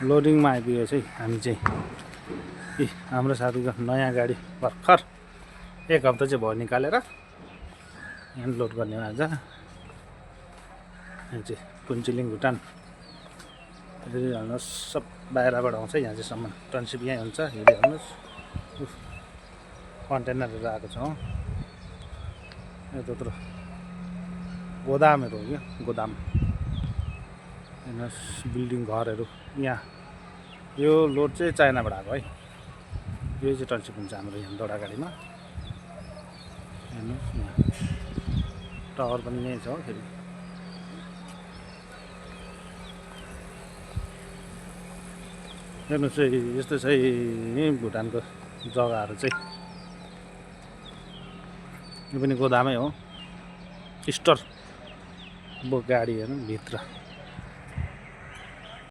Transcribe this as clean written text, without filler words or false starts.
लोडिङमा आइपुगेको चाहिँ हामी चाहिँ हाम्रो साथीको नयाँ गाडी भर्खर 1 हप्ता चाहिँ भयो निकालेर यहाँ लोड गर्ने आज। यहाँ चाहिँ कुन्चुलिङ भुटान हेर्नुहोस्, सब बाहिरबाट आउँछ यहाँ चाहिँ सामान ट्रान्ससिप यहीँ हुन्छ। हेर्नुहोस् कन्टेनरहरू आएको छ। यत्रो गोदामहरू हो क्या, गोदाम। हेर्नुहोस् बिल्डिङ घरहरू यहाँ। यो लोड चाहिँ चाइनाबाट आएको है। यो चाहिँ ट्रान्ससिप हुन्छ हाम्रो यहाँ दौडा गाडीमा। हेर्नुहोस् यहाँ टावर पनि यहीँ छ फेरि। हेर्नुहोस् यस्तो चाहिँ भुटानको जग्गाहरू चाहिँ। यो पनि गोदामै हो। स्टोर गाडी हेर्नु भित्र।